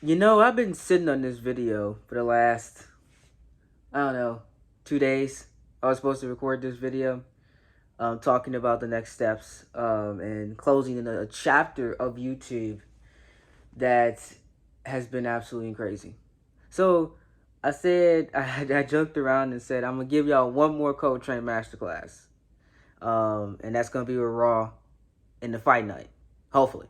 I've been sitting on this video for the last, I don't know, 2 days. I was supposed to record this video, talking about the next steps, and closing in a chapter of YouTube that has been absolutely crazy. So I said, I joked around and said, I'm going to give y'all one more Code Train Masterclass. And that's going to be with Raw in the fight night, hopefully.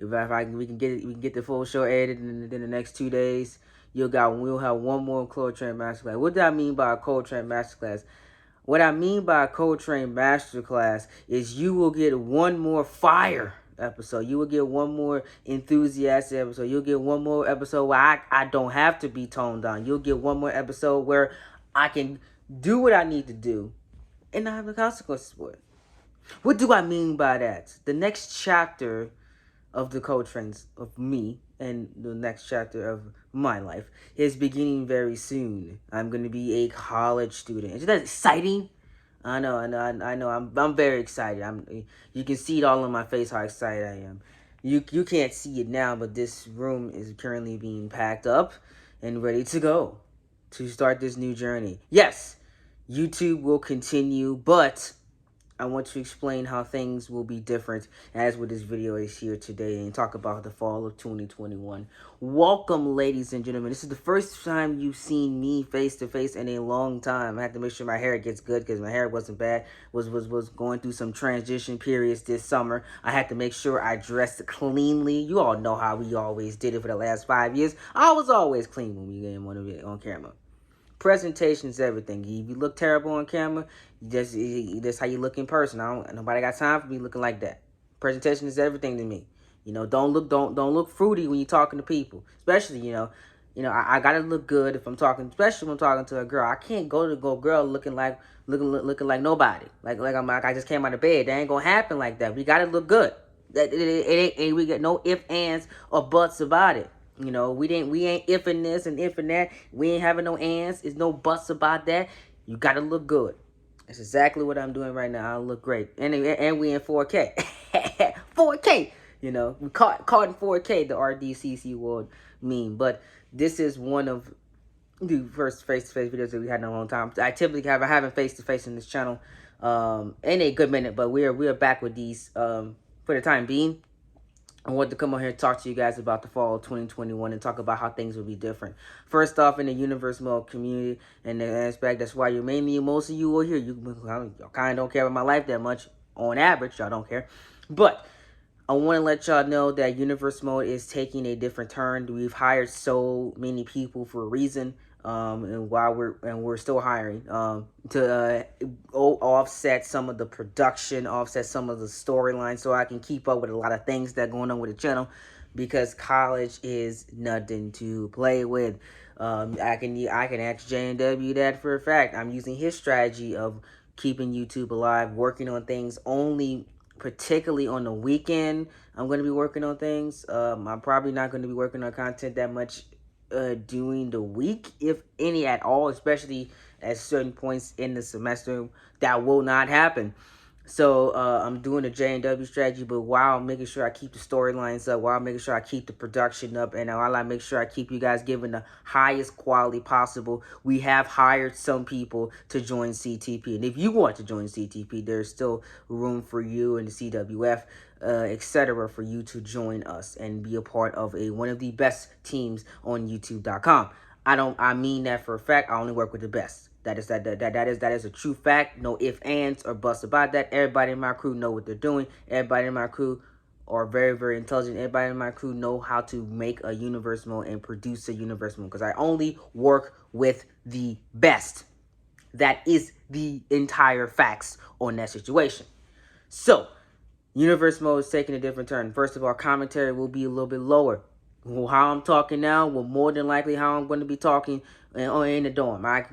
If we can get it, we can get the full show edited in the next 2 days. We'll have one more Cold Train Masterclass. What do I mean by a Cold Train Masterclass? What I mean by a Cold Train Masterclass is you will get one more fire episode. You will get one more enthusiastic episode. You'll get one more episode where I don't have to be toned down. You'll get one more episode where I can do what I need to do and not have the consequences for it. What do I mean by that? The next chapter of the Coltrane's of me and the next chapter of my life is beginning very soon. I'm going to be a college student. Isn't that exciting? I know. I'm very excited. You can see it all on my face how excited I am. You can't see it now, but this room is currently being packed up and ready to go to start this new journey. Yes, YouTube will continue, but I want to explain how things will be different as what this video is here today and talk about the fall of 2021. Welcome, ladies and gentlemen. This is the first time you've seen me face to face in a long time. I have to make sure my hair gets good because my hair wasn't bad. Was going through some transition periods this summer. I had to make sure I dressed cleanly. You all know how we always did it for the last 5 years. I was always clean when we didn't want to be on camera. Presentation is everything. If you look terrible on camera, that's how you look in person. Nobody got time for me looking like that. Presentation is everything to me. Don't look fruity when you're talking to people. Especially, I gotta look good if I'm talking, especially when I'm talking to a girl. I can't go to girl looking like nobody. I just came out of bed. That ain't gonna happen like that. We gotta look good. It ain't we got no ifs, ands, or buts about it. We ain't ifing this and ifing that. We ain't having no ands. There's no buts about that. You gotta look good. That's exactly what I'm doing right now. I look great. And we in 4K. 4K. We caught in 4K, the RDCC world meme. But this is one of the first face-to-face videos that we had in a long time. I haven't face-to-face in this channel in a good minute, but we're back with these for the time being. I want to come on here and talk to you guys about the fall of 2021 and talk about how things will be different. First off, in the Universe Mode community and the aspect, that's why most of you will hear. Y'all kind of don't care about my life that much. On average, y'all don't care. But I want to let y'all know that Universe Mode is taking a different turn. We've hired so many people for a reason. And we're still hiring to offset some of the production, offset some of the storyline, so I can keep up with a lot of things that are going on with the channel, because college is nothing to play with. I can ask JW that for a fact. I'm using his strategy of keeping YouTube alive, working on things only particularly on the weekend. I'm going to be working on things. I'm probably not going to be working on content that much during the week, if any at all, especially at certain points in the semester. That will not happen. So I'm doing a J&W strategy, but while making sure I keep the storylines up, while making sure I keep the production up, and while I make sure I keep you guys given the highest quality possible, we have hired some people to join CTP. And if you want to join CTP, there's still room for you and the CWF, etc., for you to join us and be a part of one of the best teams on YouTube.com. I mean that for a fact. I only work with the best. That is a true fact. No ifs, ands, or buts about that. Everybody in my crew know what they're doing. Everybody in my crew are very, very intelligent. Everybody in my crew know how to make a Universe Mode and produce a Universe Mode, because I only work with the best. That is the entire facts on that situation. So, Universe Mode is taking a different turn. First of all, commentary will be a little bit lower. How I'm talking now will more than likely how I'm going to be talking in the dorm. I'm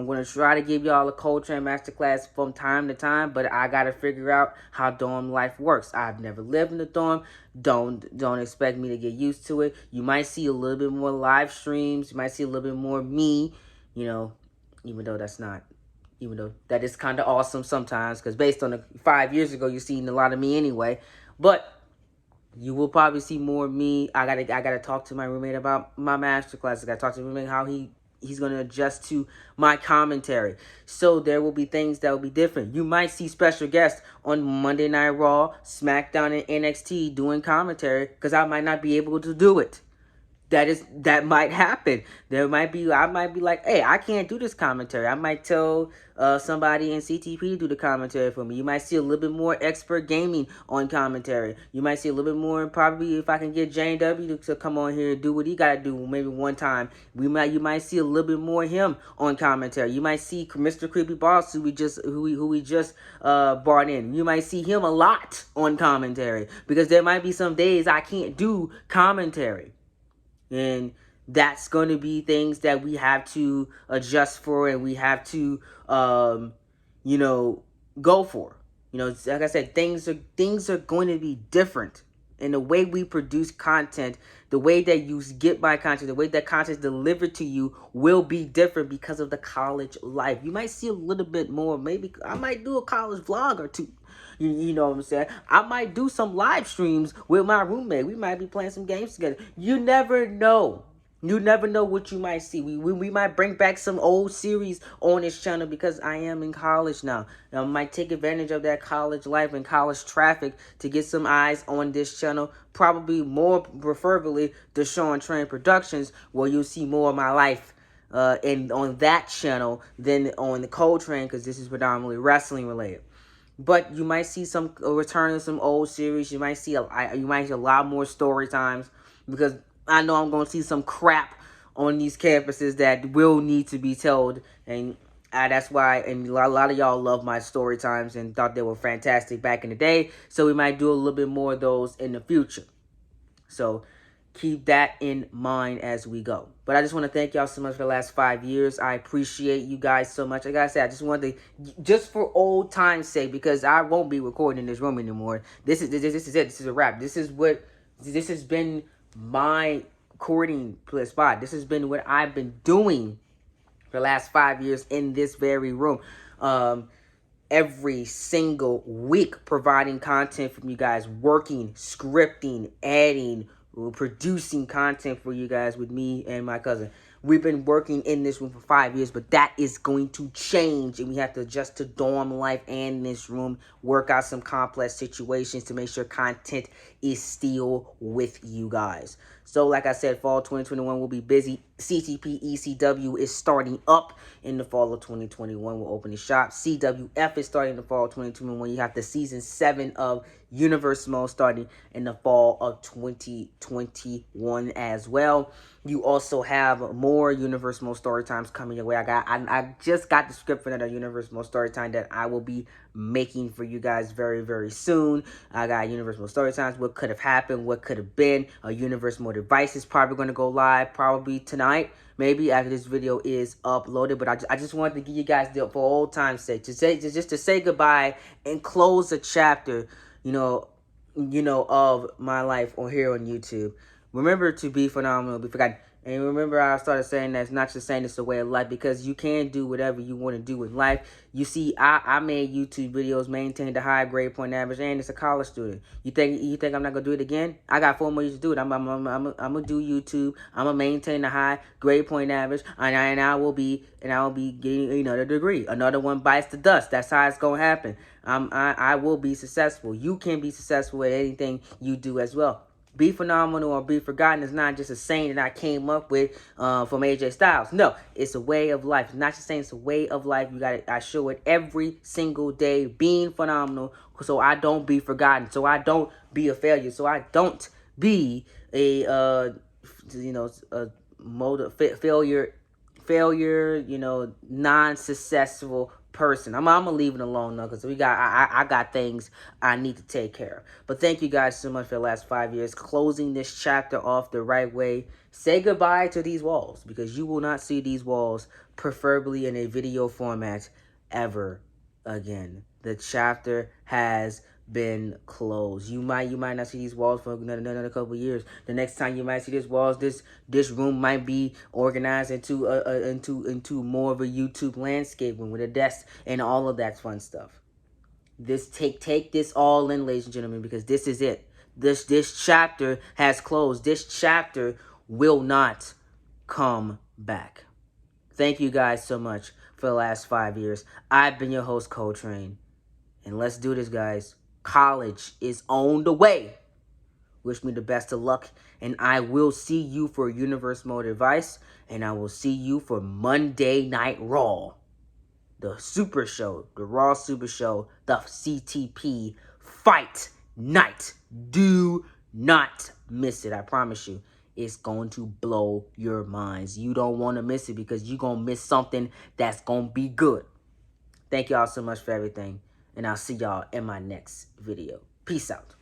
going to try to give y'all a Cold Train Masterclass from time to time, but I got to figure out how dorm life works. I've never lived in the dorm. Don't expect me to get used to it. You might see a little bit more live streams. You might see a little bit more me, even though that is kind of awesome sometimes, because based on 5 years ago, you've seen a lot of me anyway. But You will probably see more of me. I gotta talk to my roommate about my master class. I gotta talk to my roommate how he's gonna adjust to my commentary. So there will be things that will be different. You might see special guests on Monday Night Raw, SmackDown, and NXT doing commentary because I might not be able to do it. That might happen. I might be like, hey, I can't do this commentary. I might tell somebody in CTP to do the commentary for me. You might see a little bit more expert gaming on commentary. You might see a little bit more, probably if I can get Jane W to come on here and do what he gotta do maybe one time. You might see a little bit more of him on commentary. You might see Mr. Creepy Boss who we just brought in. You might see him a lot on commentary because there might be some days I can't do commentary. And that's going to be things that we have to adjust for and we have to, you know, go for. You know, like I said, things are going to be different. And the way we produce content, the way that you get my content, the way that content is delivered to you will be different because of the college life. You might see a little bit more. Maybe I might do a college vlog or two. You know what I'm saying? I might do some live streams with my roommate. We might be playing some games together. You never know. You never know what you might see. We might bring back some old series on this channel because I am in college now. I might take advantage of that college life and college traffic to get some eyes on this channel. Probably more, preferably, Deshaun Train Productions, where you'll see more of my life and on that channel than on the Cold Train, because this is predominantly wrestling related. But you might see some return of some old series. You might see a lot more story times because I know I'm going to see some crap on these campuses that will need to be told, and that's why. And a lot of y'all love my story times and thought they were fantastic back in the day. So we might do a little bit more of those in the future. So keep that in mind as we go. But I just want to thank y'all so much for the last 5 years. I appreciate you guys so much. Like I said, I just wanted to, just for old time's sake, because I won't be recording in this room anymore. This is it. This is a wrap. This has been my recording spot. This has been what I've been doing for the last 5 years in this very room. Every single week providing content from you guys, working, scripting, adding, producing content for you guys with me and my cousin. We've been working in this room for 5 years, but that is going to change, and we have to adjust to dorm life and this room, work out some complex situations to make sure content is still with you guys. So like I said, fall 2021 will be busy. CTP ECW is starting up in the fall of 2021. We'll open the shop. CWF is starting in the fall of 2021. You have the season 7 of Universe Mode starting in the fall of 2021 as well. You also have more Universe Mode story times coming your way. I just got the script for another Universe Mode story time that I will be making for you guys very, very soon. I got Universe Mode story times, what could have happened, what could have been. A Universe Mode device is probably going to go live probably tonight, maybe after this video is uploaded. But I just wanted to give you guys for old time's sake, just to say goodbye and close a chapter, you know, of my life on here on YouTube. Remember to be phenomenal, be forgotten. And remember, I started saying that it's not just saying it's a way of life, because you can do whatever you want to do with life. You see, I made YouTube videos, maintained a high grade point average, and it's a college student. You think I'm not gonna do it again? I got 4 more years to do it. I'm gonna do YouTube. I'm gonna maintain a high grade point average, and I will be getting another degree. Another one bites the dust. That's how it's gonna happen. I will be successful. You can be successful at anything you do as well. Be phenomenal or be forgotten is not just a saying that I came up with from AJ Styles. No, it's a way of life. It's not just saying, it's a way of life. I show it every single day, being phenomenal, so I don't be forgotten, so I don't be a failure, so I don't be a failure, non-successful person. I'm gonna leave it alone though, because I got things I need to take care of. But thank you guys so much for the last 5 years, closing this chapter off the right way. Say goodbye to these walls, because you will not see these walls, preferably in a video format, ever again. The chapter has been closed. You might not see these walls for another couple of years. The next time you might see these walls, this room might be organized into more of a YouTube landscape room with a desk and all of that fun stuff. Take this all in, ladies and gentlemen, because this is it. This chapter has closed. This chapter will not come back. Thank you guys so much for the last 5 years. I've been your host, Coltrane. And let's do this, guys. College is on the way. Wish me the best of luck. And I will see you for Universe Mode Advice. And I will see you for Monday Night Raw. The Super Show. The Raw Super Show. The CTP Fight Night. Do not miss it. I promise you. It's going to blow your minds. You don't want to miss it because you're going to miss something that's going to be good. Thank y'all so much for everything. And I'll see y'all in my next video. Peace out.